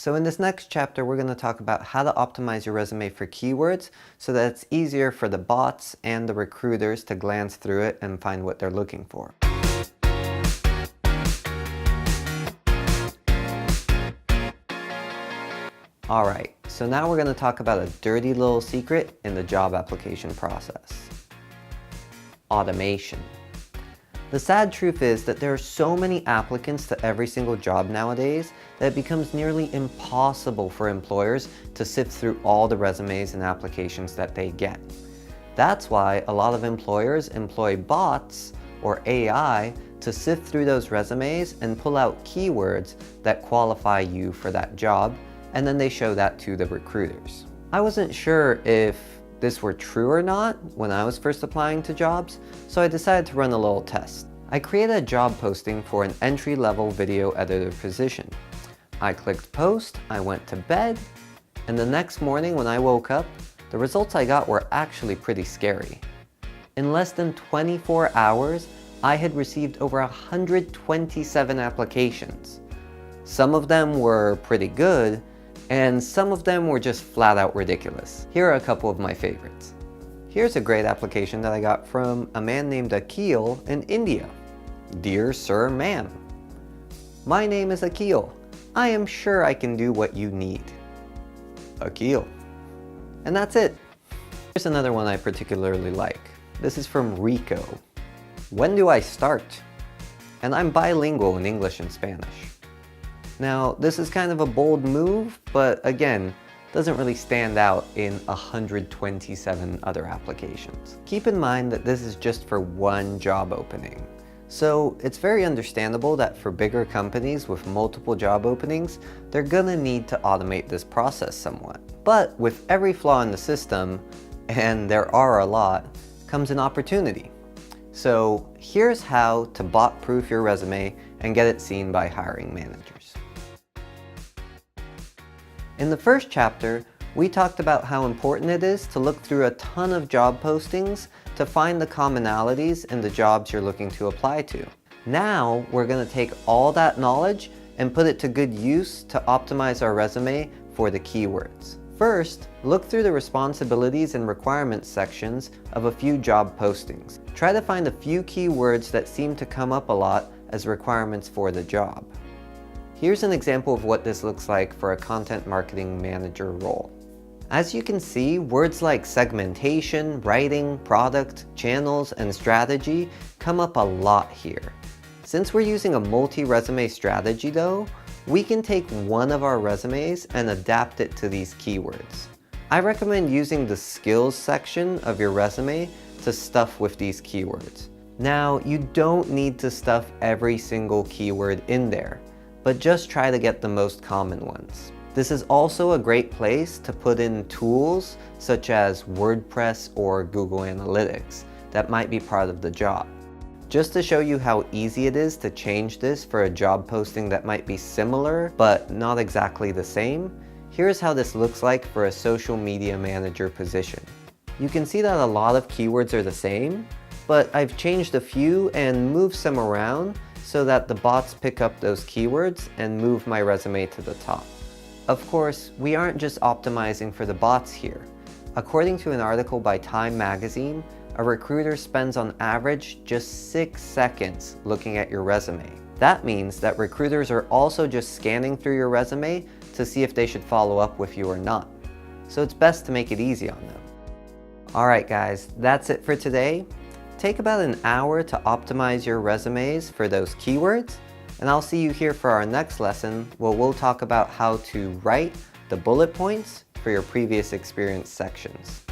So in this next chapter, we're going to talk about how to optimize your resume for keywords so that it's easier for the bots and the recruiters to glance through it and find what they're looking for. Alright, so now we're going to talk about a dirty little secret in the job application process. Automation. The sad truth is that there are so many applicants to every single job nowadays that it becomes nearly impossible for employers to sift through all the resumes and applications that they get. That's why a lot of employers employ bots or AI to sift through those resumes and pull out keywords that qualify you for that job, and then they show that to the recruiters. I wasn't sure if this were true or not when I was first applying to jobs, so I decided to run a little test. I created a job posting for an entry-level video editor position. I clicked post, I went to bed, and the next morning when I woke up, the results I got were actually pretty scary. In less than 24 hours, I had received over 127 applications. Some of them were pretty good, and some of them were just flat out ridiculous. Here are a couple of my favorites. Here's a great application that I got from a man named Akhil in India. Dear Sir, Ma'am. My name is Akhil. I am sure I can do what you need. Akhil. And that's it. Here's another one I particularly like. This is from Rico. When do I start? And I'm bilingual in English and Spanish. Now, this is kind of a bold move, but again, doesn't really stand out in 127 other applications. Keep in mind that this is just for one job opening. So it's very understandable that for bigger companies with multiple job openings, they're gonna need to automate this process somewhat. But with every flaw in the system, and there are a lot, comes an opportunity. So here's how to bot-proof your resume and get it seen by hiring managers. In the first chapter, we talked about how important it is to look through a ton of job postings to find the commonalities in the jobs you're looking to apply to. Now, we're going to take all that knowledge and put it to good use to optimize our resume for the keywords. First, look through the responsibilities and requirements sections of a few job postings. Try to find a few keywords that seem to come up a lot as requirements for the job. Here's an example of what this looks like for a content marketing manager role. As you can see, words like segmentation, writing, product, channels, and strategy come up a lot here. Since we're using a multi-resume strategy though, we can take one of our resumes and adapt it to these keywords. I recommend using the skills section of your resume to stuff with these keywords. Now, you don't need to stuff every single keyword in there, but just try to get the most common ones. This is also a great place to put in tools such as WordPress or Google Analytics that might be part of the job. Just to show you how easy it is to change this for a job posting that might be similar but not exactly the same, here's how this looks like for a social media manager position. You can see that a lot of keywords are the same, but I've changed a few and moved some around so that the bots pick up those keywords and move my resume to the top. Of course, we aren't just optimizing for the bots here. According to an article by Time Magazine, a recruiter spends on average just 6 seconds looking at your resume. That means that recruiters are also just scanning through your resume to see if they should follow up with you or not. So it's best to make it easy on them. Alright guys, that's it for today. Take about an hour to optimize your resumes for those keywords, and I'll see you here for our next lesson where we'll talk about how to write the bullet points for your previous experience sections.